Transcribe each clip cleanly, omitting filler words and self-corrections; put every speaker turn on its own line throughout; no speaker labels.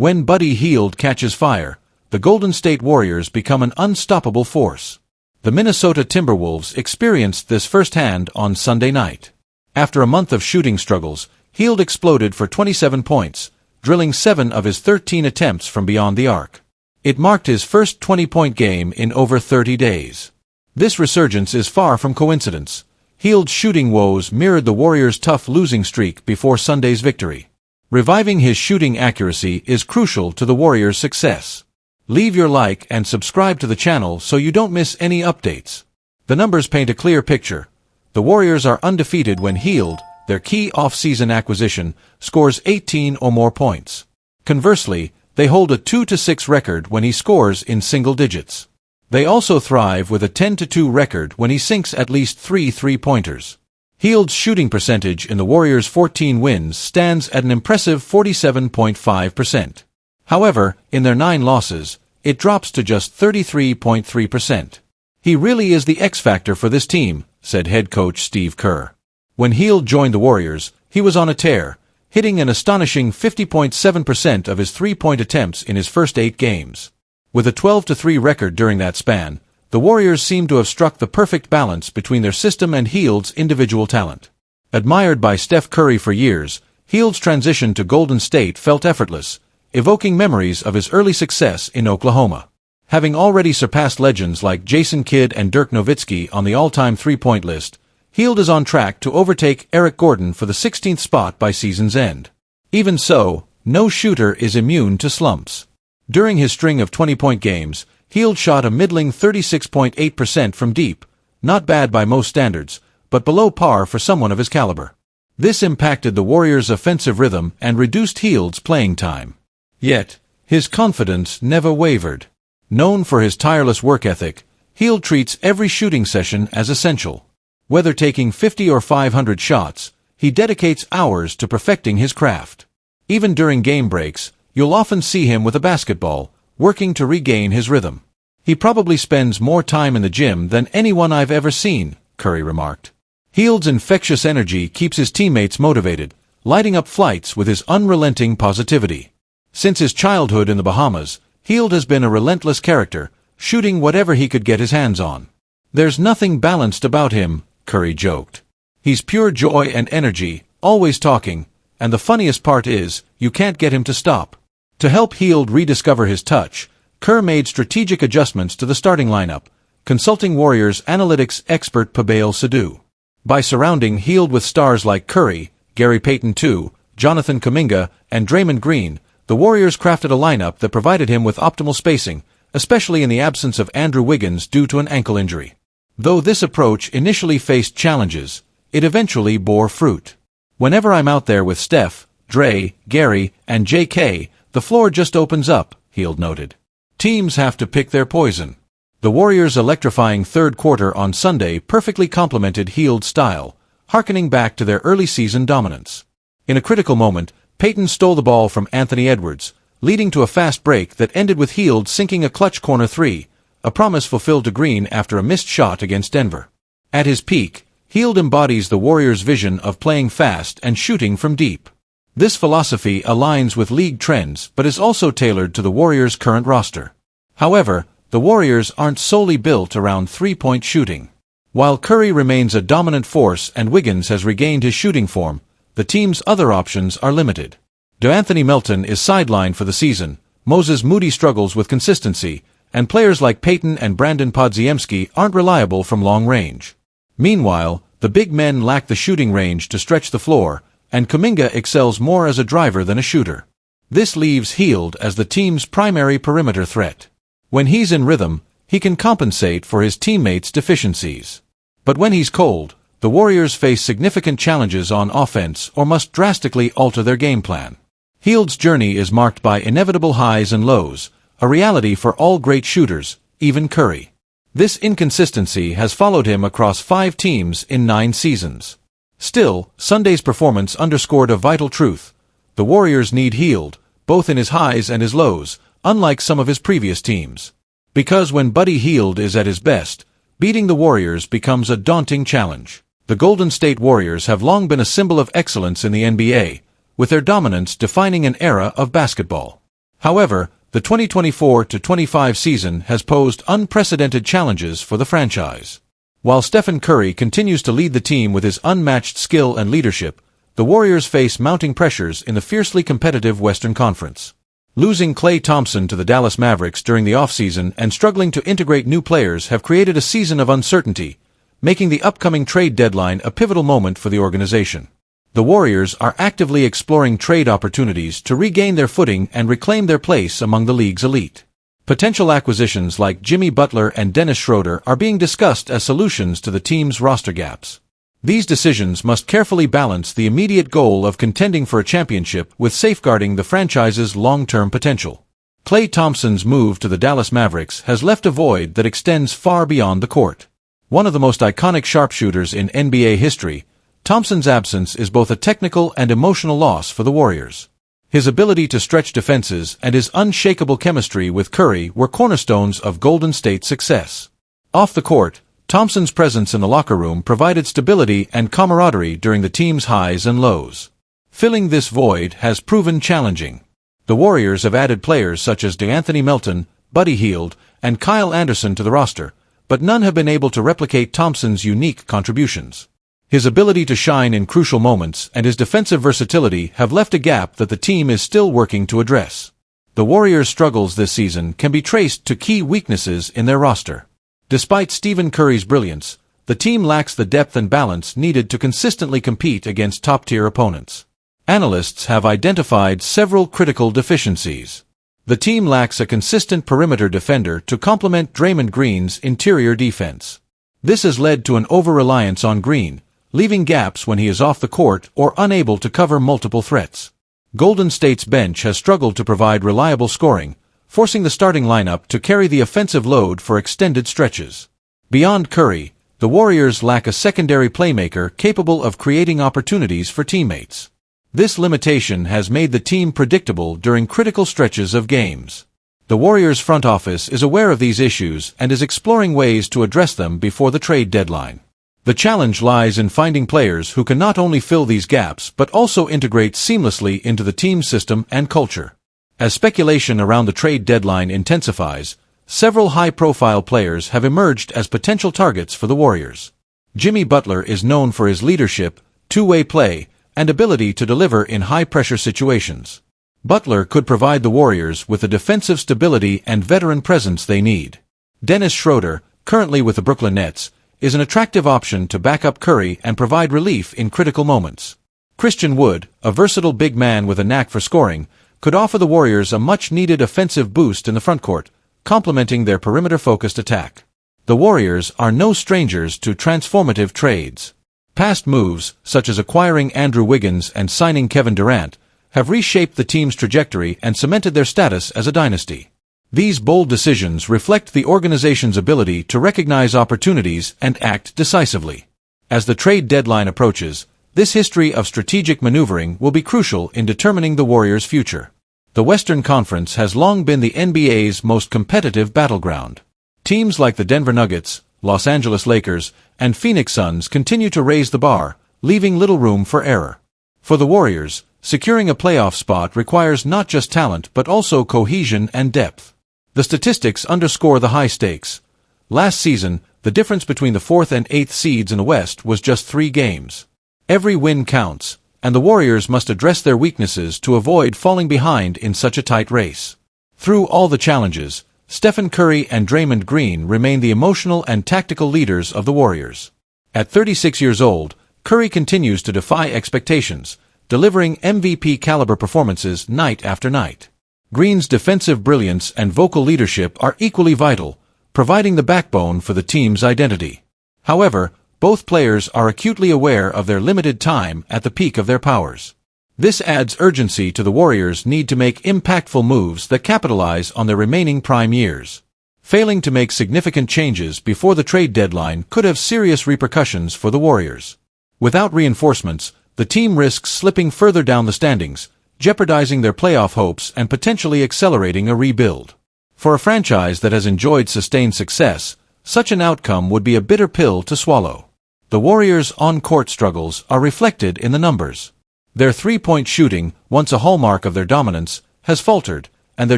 When Buddy Hield catches fire, the Golden State Warriors become an unstoppable force. The Minnesota Timberwolves experienced this firsthand on Sunday night. After a month of shooting struggles, Hield exploded for 27 points, drilling 7 of his 13 attempts from beyond the arc. It marked his first 20-point game in over 30 days. This resurgence is far from coincidence. Hield's shooting woes mirrored the Warriors' tough losing streak before Sunday's victory. Reviving his shooting accuracy is crucial to the Warriors' success. Leave your like and subscribe to the channel so you don't miss any updates. The numbers paint a clear picture. The Warriors are undefeated when Hield, their key off-season acquisition, scores 18 or more points. Conversely, they hold a 2-6 record when he scores in single digits. They also thrive with a 10-2 record when he sinks at least 3 three-pointers. Hield's shooting percentage in the Warriors' 14 wins stands at an impressive 47.5%. However, in their 9 losses, it drops to just 33.3%. He really is the X-factor for this team, said head coach Steve Kerr. When Hield joined the Warriors, he was on a tear, hitting an astonishing 50.7% of his three-point attempts in his first 8 games. With a 12-3 record during that span, the Warriors seem to have struck the perfect balance between their system and Hield's individual talent. Admired by Steph Curry for years, Hield's transition to Golden State felt effortless, evoking memories of his early success in Oklahoma. Having already surpassed legends like Jason Kidd and Dirk Nowitzki on the all-time three-point list, Hield is on track to overtake Eric Gordon for the 16th spot by season's end. Even so, no shooter is immune to slumps. During his string of 20-point games, Hield shot a middling 36.8% from deep, not bad by most standards, but below par for someone of his caliber. This impacted the Warriors' offensive rhythm and reduced Hield's playing time. Yet, his confidence never wavered. Known for his tireless work ethic, Hield treats every shooting session as essential. Whether taking 50 or 500 shots, he dedicates hours to perfecting his craft. Even during game breaks, you'll often see him with a basketball, working to regain his rhythm. He probably spends more time in the gym than anyone I've ever seen, Curry remarked. Hield's infectious energy keeps his teammates motivated, lighting up flights with his unrelenting positivity. Since his childhood in the Bahamas, Hield has been a relentless character, shooting whatever he could get his hands on. There's nothing balanced about him, Curry joked. He's pure joy and energy, always talking, and the funniest part is, you can't get him to stop. To help Hield rediscover his touch, Kerr made strategic adjustments to the starting lineup, consulting Warriors analytics expert Pabeil Sadhu. By surrounding Hield with stars like Curry, Gary Payton II, Jonathan Kuminga, and Draymond Green, the Warriors crafted a lineup that provided him with optimal spacing, especially in the absence of Andrew Wiggins due to an ankle injury. Though this approach initially faced challenges, it eventually bore fruit. Whenever I'm out there with Steph, Dre, Gary, and JK, the floor just opens up, Hield noted. Teams have to pick their poison. The Warriors' electrifying third quarter on Sunday perfectly complemented Hield's style, harkening back to their early season dominance. In a critical moment, Payton stole the ball from Anthony Edwards, leading to a fast break that ended with Hield sinking a clutch corner three, a promise fulfilled to Green after a missed shot against Denver. At his peak, Hield embodies the Warriors' vision of playing fast and shooting from deep. This philosophy aligns with league trends but is also tailored to the Warriors' current roster. However, the Warriors aren't solely built around three-point shooting. While Curry remains a dominant force and Wiggins has regained his shooting form, the team's other options are limited. DeAnthony Melton is sidelined for the season, Moses Moody struggles with consistency, and players like Payton and Brandon Podziemski aren't reliable from long range. Meanwhile, the big men lack the shooting range to stretch the floor, and Kuminga excels more as a driver than a shooter. This leaves Hield as the team's primary perimeter threat. When he's in rhythm, he can compensate for his teammates' deficiencies. But when he's cold, the Warriors face significant challenges on offense or must drastically alter their game plan. Hield's journey is marked by inevitable highs and lows, a reality for all great shooters, even Curry. This inconsistency has followed him across 5 teams in 9 seasons. Still, Sunday's performance underscored a vital truth. The Warriors need Hield, both in his highs and his lows, unlike some of his previous teams. Because when Buddy Hield is at his best, beating the Warriors becomes a daunting challenge. The Golden State Warriors have long been a symbol of excellence in the NBA, with their dominance defining an era of basketball. However, the 2024-25 season has posed unprecedented challenges for the franchise. While Stephen Curry continues to lead the team with his unmatched skill and leadership, the Warriors face mounting pressures in the fiercely competitive Western Conference. Losing Klay Thompson to the Dallas Mavericks during the offseason and struggling to integrate new players have created a season of uncertainty, making the upcoming trade deadline a pivotal moment for the organization. The Warriors are actively exploring trade opportunities to regain their footing and reclaim their place among the league's elite. Potential acquisitions like Jimmy Butler and Dennis Schroeder are being discussed as solutions to the team's roster gaps. These decisions must carefully balance the immediate goal of contending for a championship with safeguarding the franchise's long-term potential. Klay Thompson's move to the Dallas Mavericks has left a void that extends far beyond the court. One of the most iconic sharpshooters in NBA history, Thompson's absence is both a technical and emotional loss for the Warriors. His ability to stretch defenses and his unshakable chemistry with Curry were cornerstones of Golden State's success. Off the court, Thompson's presence in the locker room provided stability and camaraderie during the team's highs and lows. Filling this void has proven challenging. The Warriors have added players such as DeAnthony Melton, Buddy Hield, and Kyle Anderson to the roster, but none have been able to replicate Thompson's unique contributions. His ability to shine in crucial moments and his defensive versatility have left a gap that the team is still working to address. The Warriors' struggles this season can be traced to key weaknesses in their roster. Despite Stephen Curry's brilliance, the team lacks the depth and balance needed to consistently compete against top-tier opponents. Analysts have identified several critical deficiencies. The team lacks a consistent perimeter defender to complement Draymond Green's interior defense. This has led to an over-reliance on Green, leaving gaps when he is off the court or unable to cover multiple threats. Golden State's bench has struggled to provide reliable scoring, forcing the starting lineup to carry the offensive load for extended stretches. Beyond Curry, the Warriors lack a secondary playmaker capable of creating opportunities for teammates. This limitation has made the team predictable during critical stretches of games. The Warriors' front office is aware of these issues and is exploring ways to address them before the trade deadline. The challenge lies in finding players who can not only fill these gaps but also integrate seamlessly into the team's system and culture. As speculation around the trade deadline intensifies, several high-profile players have emerged as potential targets for the Warriors. Jimmy Butler is known for his leadership, two-way play, and ability to deliver in high-pressure situations. Butler could provide the Warriors with the defensive stability and veteran presence they need. Dennis Schroeder, currently with the Brooklyn Nets, is an attractive option to back up Curry and provide relief in critical moments. Christian Wood, a versatile big man with a knack for scoring, could offer the Warriors a much-needed offensive boost in the frontcourt, complementing their perimeter-focused attack. The Warriors are no strangers to transformative trades. Past moves, such as acquiring Andrew Wiggins and signing Kevin Durant, have reshaped the team's trajectory and cemented their status as a dynasty. These bold decisions reflect the organization's ability to recognize opportunities and act decisively. As the trade deadline approaches, this history of strategic maneuvering will be crucial in determining the Warriors' future. The Western Conference has long been the NBA's most competitive battleground. Teams like the Denver Nuggets, Los Angeles Lakers, and Phoenix Suns continue to raise the bar, leaving little room for error. For the Warriors, securing a playoff spot requires not just talent but also cohesion and depth. The statistics underscore the high stakes. Last season, the difference between the 4th and 8th seeds in the West was just 3 games. Every win counts, and the Warriors must address their weaknesses to avoid falling behind in such a tight race. Through all the challenges, Stephen Curry and Draymond Green remain the emotional and tactical leaders of the Warriors. At 36 years old, Curry continues to defy expectations, delivering MVP-caliber performances night after night. Green's defensive brilliance and vocal leadership are equally vital, providing the backbone for the team's identity. However, both players are acutely aware of their limited time at the peak of their powers. This adds urgency to the Warriors' need to make impactful moves that capitalize on their remaining prime years. Failing to make significant changes before the trade deadline could have serious repercussions for the Warriors. Without reinforcements, the team risks slipping further down the standings, jeopardizing their playoff hopes and potentially accelerating a rebuild. For a franchise that has enjoyed sustained success, such an outcome would be a bitter pill to swallow. The Warriors' on-court struggles are reflected in the numbers. Their three-point shooting, once a hallmark of their dominance, has faltered, and their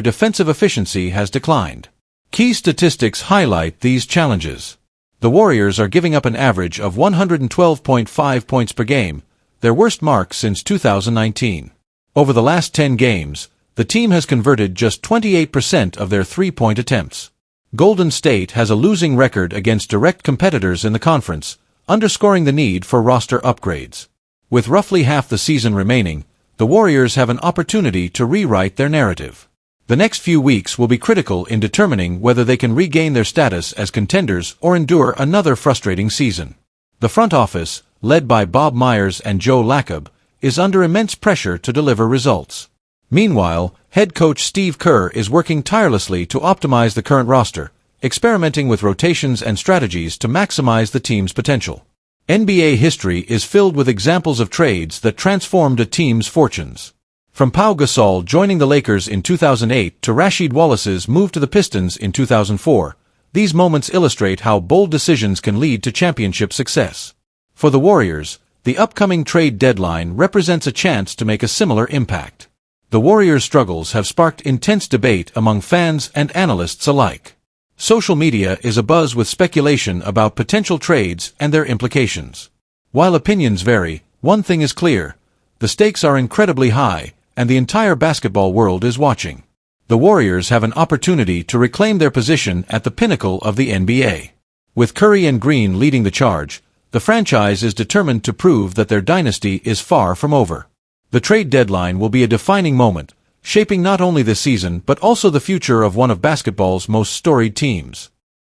defensive efficiency has declined. Key statistics highlight these challenges. The Warriors are giving up an average of 112.5 points per game, their worst mark since 2019. Over the last 10 games, the team has converted just 28% of their three-point attempts. Golden State has a losing record against direct competitors in the conference, underscoring the need for roster upgrades. With roughly half the season remaining, the Warriors have an opportunity to rewrite their narrative. The next few weeks will be critical in determining whether they can regain their status as contenders or endure another frustrating season. The front office, led by Bob Myers and Joe Lacob, is under immense pressure to deliver results. Meanwhile, head coach Steve Kerr is working tirelessly to optimize the current roster, experimenting with rotations and strategies to maximize the team's potential. NBA history is filled with examples of trades that transformed a team's fortunes. From Pau Gasol joining the Lakers in 2008 to Rasheed Wallace's move to the Pistons in 2004, these moments illustrate how bold decisions can lead to championship success. For the Warriors, the upcoming trade deadline represents a chance to make a similar impact. The Warriors' struggles have sparked intense debate among fans and analysts alike. Social media is abuzz with speculation about potential trades and their implications. While opinions vary, one thing is clear: the stakes are incredibly high, and the entire basketball world is watching. The Warriors have an opportunity to reclaim their position at the pinnacle of the NBA. With Curry and Green leading the charge, the franchise is determined to prove that their dynasty is far from over. The trade deadline will be a defining moment, shaping not only this season but also the future of one of basketball's most storied teams.